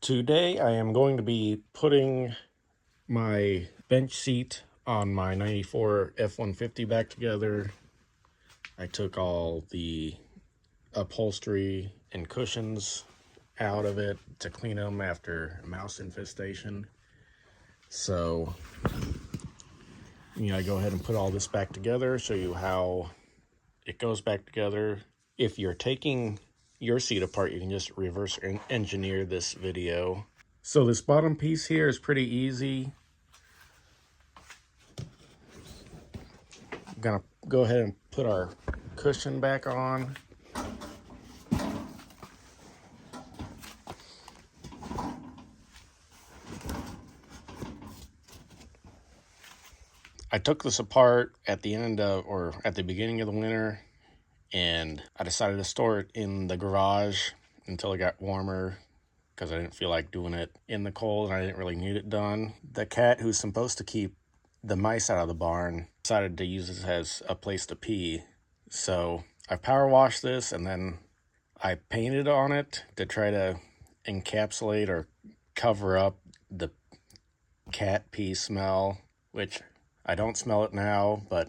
Today I am going to be putting my bench seat on my 94 F150 back together. I took all the upholstery and cushions out of it to clean them after a mouse infestation. So I go ahead and put all this back together, show you how it goes back together. If you're taking your seat apart, you can just reverse engineer this video. So this bottom piece here is pretty easy. I'm gonna go ahead and put our cushion back on. I took this apart at the end of, or at the beginning of the winter, and I decided to store it in the garage until it got warmer because I didn't feel like doing it in the cold and I didn't really need it done. The cat who's supposed to keep the mice out of the barn decided to use this as a place to pee. So I power washed this and then I painted on it to try to encapsulate or cover up the cat pee smell, which I don't smell it now, but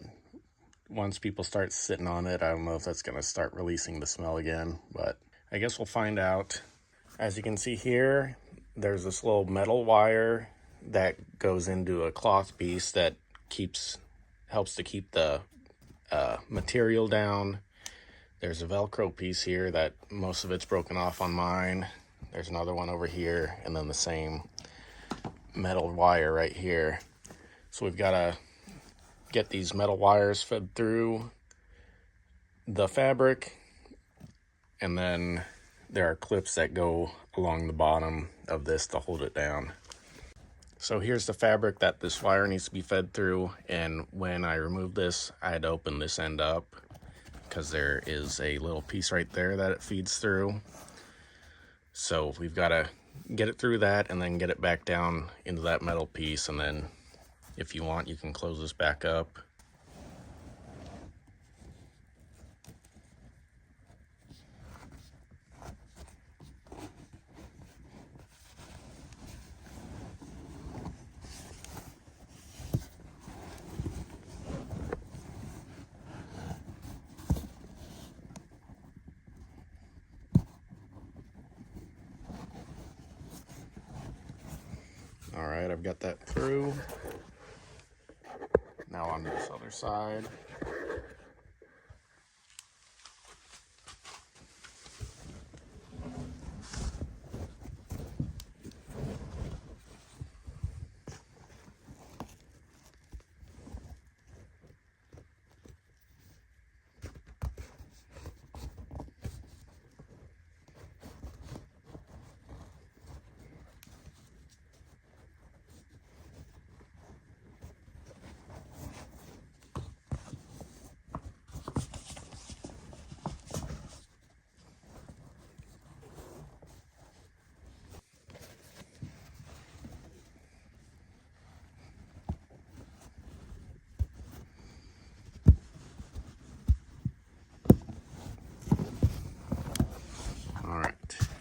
once people start sitting on it, I don't know if that's going to start releasing the smell again, but I guess we'll find out. As you can see here, there's this little metal wire that goes into a cloth piece that helps to keep the material down. There's a Velcro piece here that most of it's broken off on mine. There's another one over here, and then the same metal wire right here. So we've got to get these metal wires fed through the fabric, and then there are clips that go along the bottom of this to hold it down. So here's the fabric that this wire needs to be fed through, and when I remove this, I had to open this end up because there is a little piece right there that it feeds through. So we've got to get it through that and then get it back down into that metal piece, and then if you want, you can close this back up. All right, I've got that through. Now on to this other side.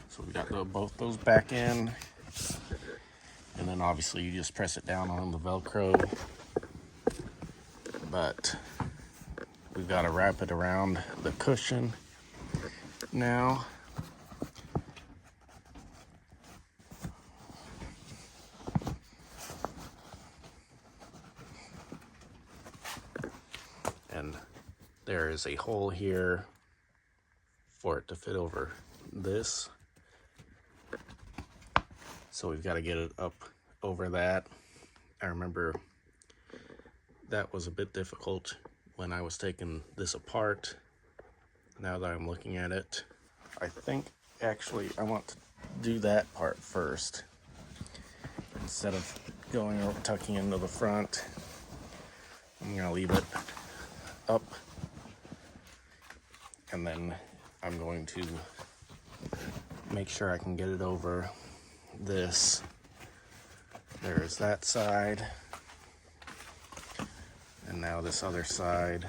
So we got both those back in, and then obviously you just press it down on the Velcro, but we've got to wrap it around the cushion now. And there is a hole here for it to fit over this. So we've got to get it up over that. I remember that was a bit difficult when I was taking this apart. Now that I'm looking at it, I think actually I want to do that part first instead of going or tucking into the front. I'm gonna leave it up, and then I'm going to make sure I can get it over this. There's that side, and now this other side.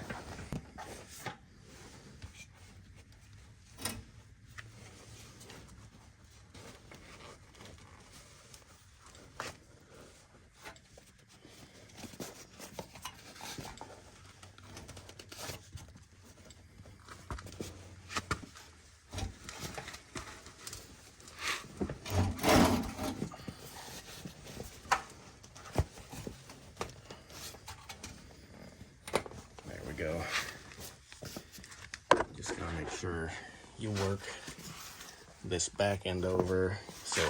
you work this back end over. So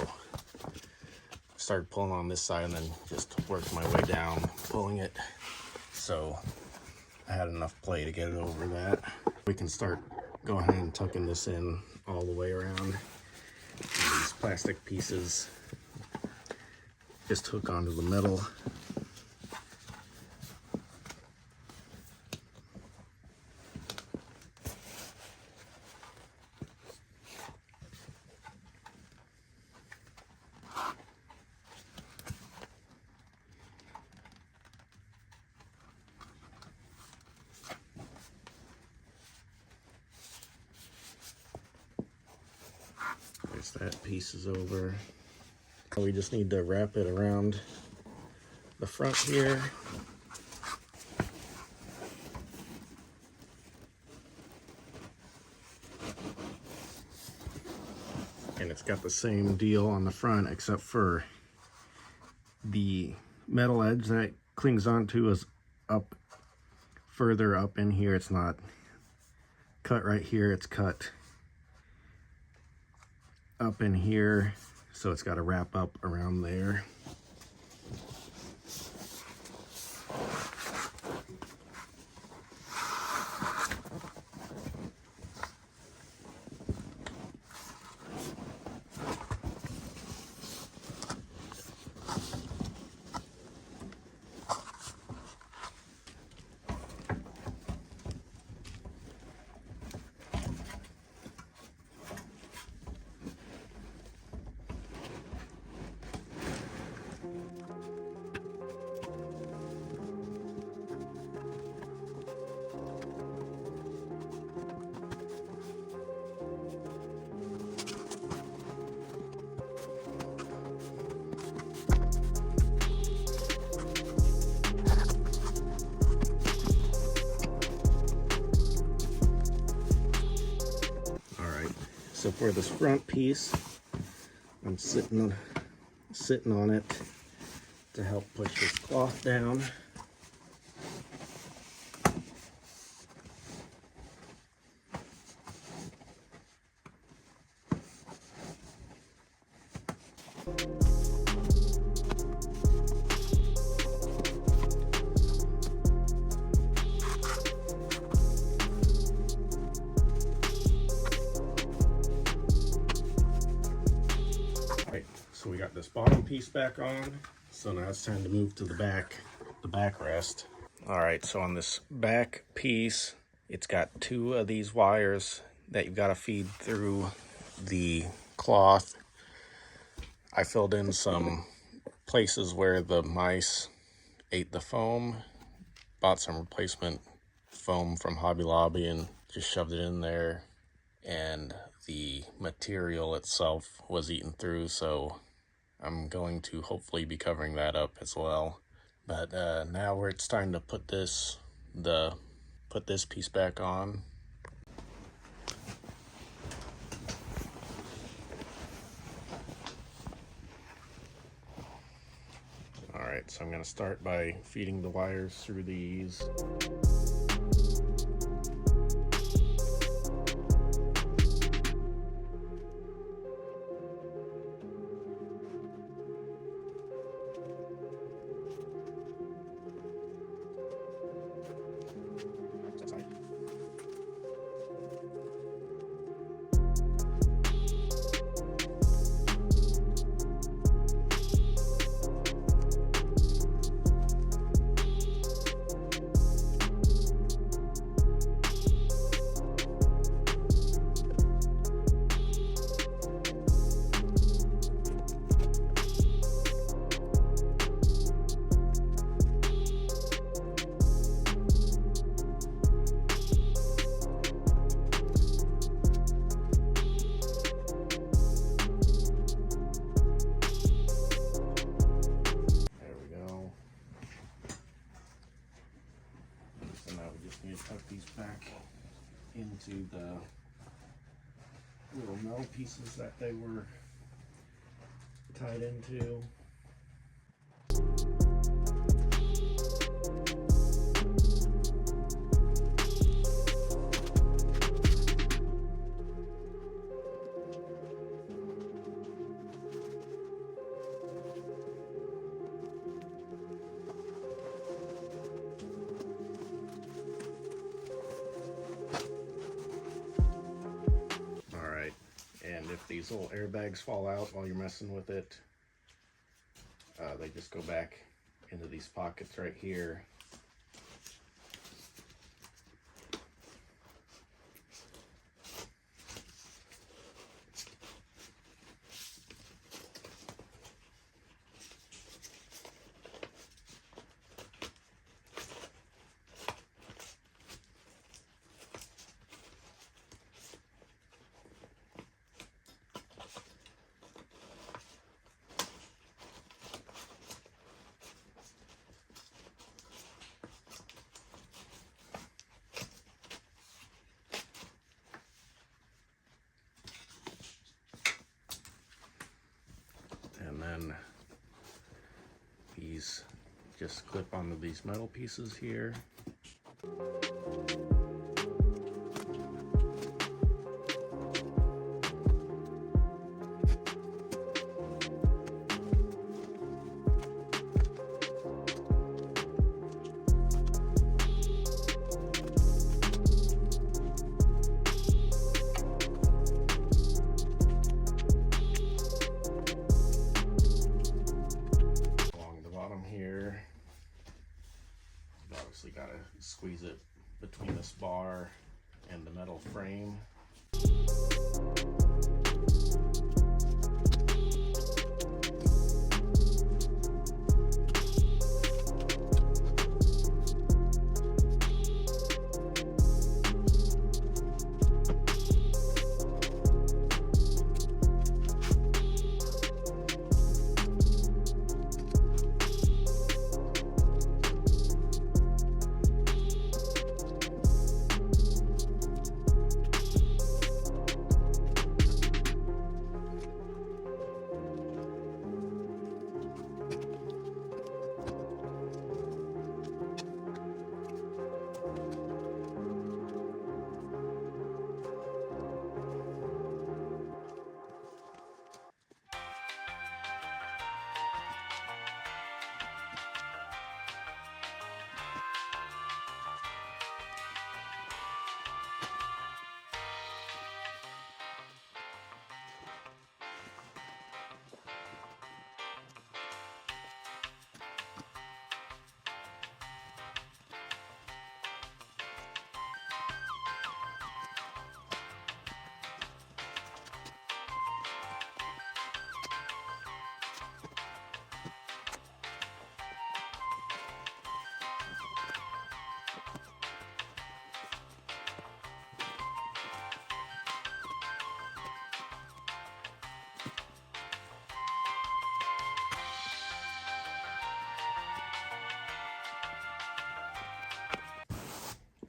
started pulling on this side and then just worked my way down, pulling it. So I had enough play to get it over that. We can start going ahead and tucking this in all the way around. These plastic pieces just hook onto the metal. There's that piece is over. We just need to wrap it around the front here. And it's got the same deal on the front, except for the metal edge that it clings onto is up further up in here. It's not cut right here, it's cut up in here, so it's got to wrap up around there. So for this front piece, I'm sitting on it to help push this cloth down. So we got this bottom piece back on. So now it's time to move to the backrest. All right, so on this back piece, it's got two of these wires that you've got to feed through the cloth. I filled in some places where the mice ate the foam, bought some replacement foam from Hobby Lobby and just shoved it in there, and the material itself was eaten through, so I'm going to hopefully be covering that up as well. But now where it's time to put this piece back on. All right, so I'm going to start by feeding the wires through these. Tuck these back into the little metal pieces that they were tied into. And if these little airbags fall out while you're messing with it, they just go back into these pockets right here. And then these just clip onto these metal pieces here. Here, you obviously got to squeeze it between this bar and the metal frame.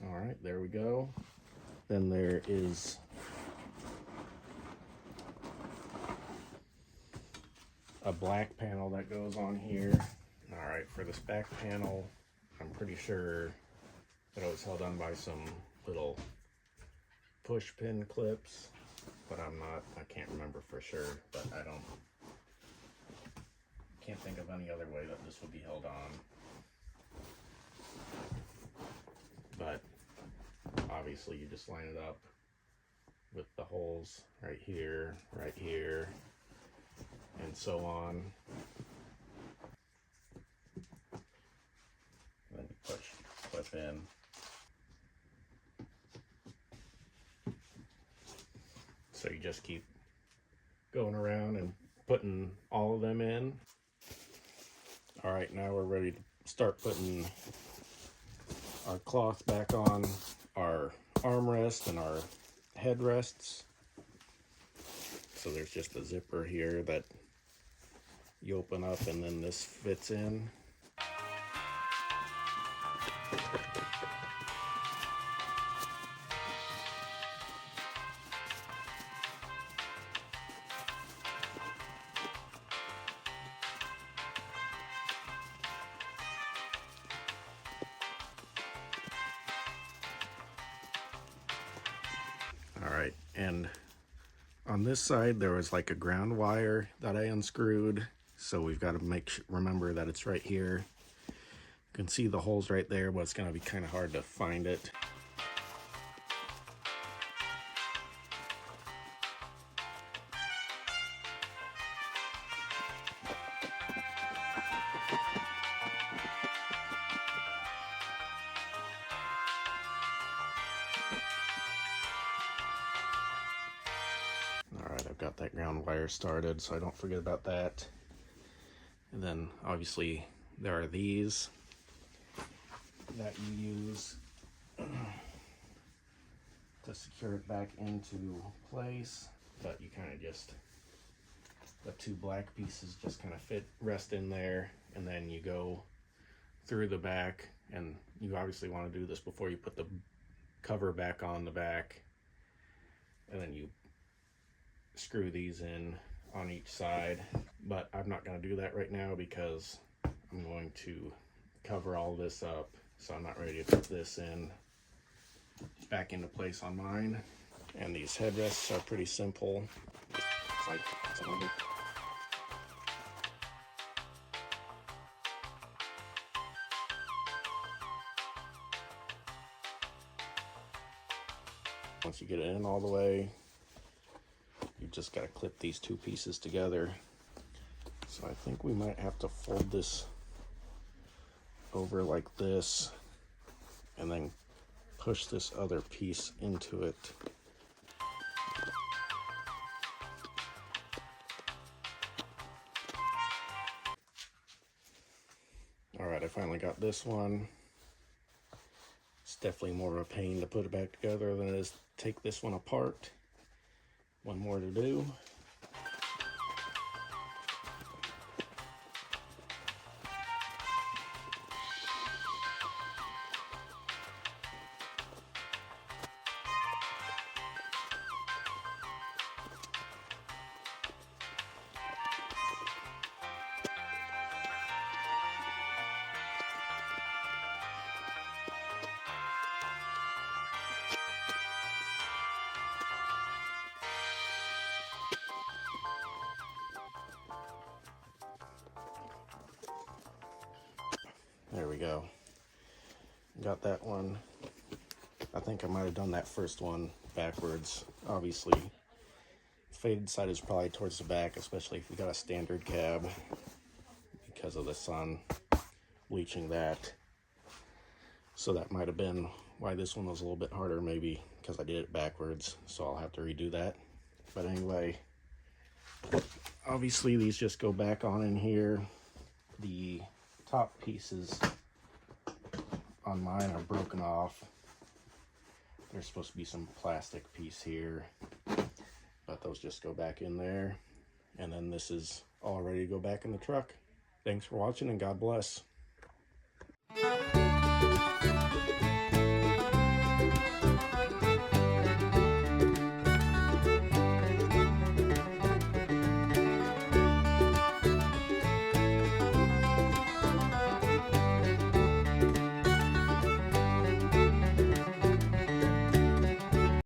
All right, there we go. Then there is a black panel that goes on here. All right, for this back panel, I'm pretty sure that it was held on by some little push pin clips, but I can't remember for sure, but can't think of any other way that this would be held on. But obviously you just line it up with the holes right here, and so on. Then you clip in. So you just keep going around and putting all of them in. All right, now we're ready to start putting our cloth back on our armrest and our headrests. So there's just a zipper here that you open up and then this fits in. All right, and on this side there was like a ground wire that I unscrewed, so we've got to remember that it's right here. You can see the holes right there, but it's going to be kind of hard to find it. got that ground wire started so I don't forget about that. And then obviously there are these that you use to secure it back into place, but you kind of just, the two black pieces just kind of rest in there, and then you go through the back, and you obviously want to do this before you put the cover back on the back, and then you screw these in on each side. But I'm not going to do that right now because I'm going to cover all this up, so I'm not ready to put this in back into place on mine. And these headrests are pretty simple. It's like once you get it in all the way, you just got to clip these two pieces together. So I think we might have to fold this over like this and then push this other piece into it. Alright, I finally got this one. It's definitely more of a pain to put it back together than it is to take this one apart. One more to do. There we go. Got that one. I think I might have done that first one backwards. Obviously, faded side is probably towards the back, especially if you got a standard cab, because of the sun bleaching that. So that might have been why this one was a little bit harder, maybe because I did it backwards, so I'll have to redo that. But anyway, obviously these just go back on in here. The top pieces on mine are broken off. There's supposed to be some plastic piece here, but those just go back in there. And then this is all ready to go back in the truck. Thanks for watching, and God bless.